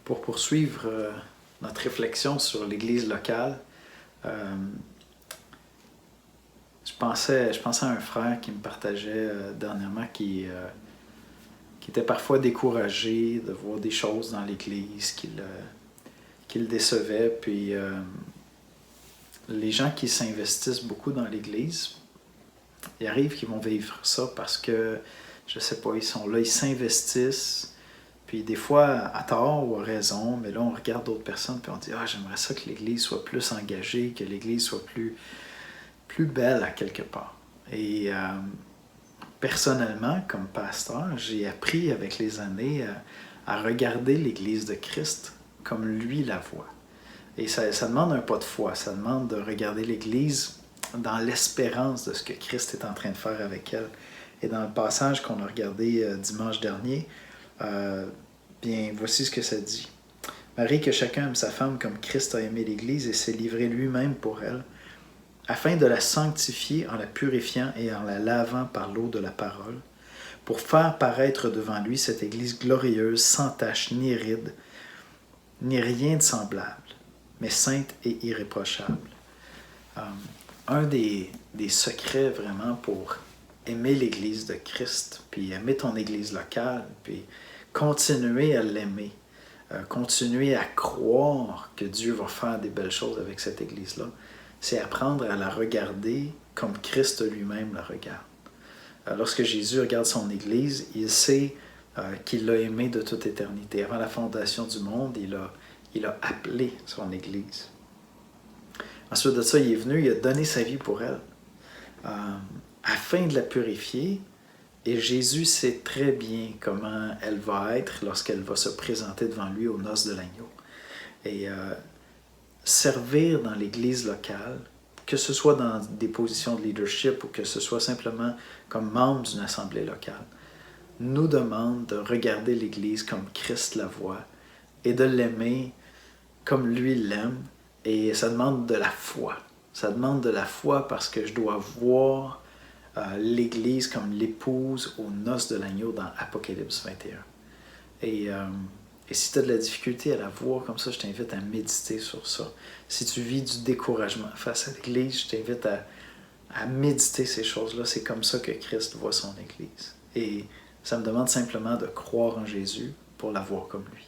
Pour poursuivre notre réflexion sur l'Église locale, je pensais à un frère qui me partageait dernièrement qui était parfois découragé de voir des choses dans l'Église qui le décevaient. Puis les gens qui s'investissent beaucoup dans l'Église, il arrive qu'ils vont vivre ça parce que, je sais pas, ils sont là, ils s'investissent. Puis des fois, à tort ou à raison, mais là, on regarde d'autres personnes puis on dit « Ah, j'aimerais ça que l'Église soit plus engagée, que l'Église soit plus belle à quelque part. » Et personnellement, comme pasteur, j'ai appris avec les années à regarder l'Église de Christ comme lui la voit. Et ça demande un pas de foi, ça demande de regarder l'Église dans l'espérance de ce que Christ est en train de faire avec elle. Et dans le passage qu'on a regardé dimanche dernier, bien, voici ce que ça dit. « Marie, que chacun aime sa femme comme Christ a aimé l'Église et s'est livré lui-même pour elle, afin de la sanctifier en la purifiant et en la lavant par l'eau de la parole, pour faire paraître devant lui cette Église glorieuse, sans tache ni ride, ni rien de semblable, mais sainte et irréprochable. » Un des secrets vraiment pour aimer l'Église de Christ, puis aimer ton Église locale, puis continuer à l'aimer, continuer à croire que Dieu va faire des belles choses avec cette Église-là, c'est apprendre à la regarder comme Christ lui-même la regarde. Lorsque Jésus regarde son Église, il sait qu'il l'a aimée de toute éternité. Avant la fondation du monde, il a appelé son Église. Ensuite de ça, il est venu, il a donné sa vie pour elle, afin de la purifier. Et Jésus sait très bien comment elle va être lorsqu'elle va se présenter devant lui aux noces de l'agneau. Et servir dans l'Église locale, que ce soit dans des positions de leadership ou que ce soit simplement comme membre d'une assemblée locale, nous demande de regarder l'Église comme Christ la voit et de l'aimer comme lui l'aime. Et ça demande de la foi. Ça demande de la foi parce que je dois voir l'Église comme l'épouse aux noces de l'agneau dans Apocalypse 21. Et si tu as de la difficulté à la voir comme ça, je t'invite à méditer sur ça. Si tu vis du découragement face à l'Église, je t'invite à méditer ces choses-là. C'est comme ça que Christ voit son Église. Et ça me demande simplement de croire en Jésus pour la voir comme lui.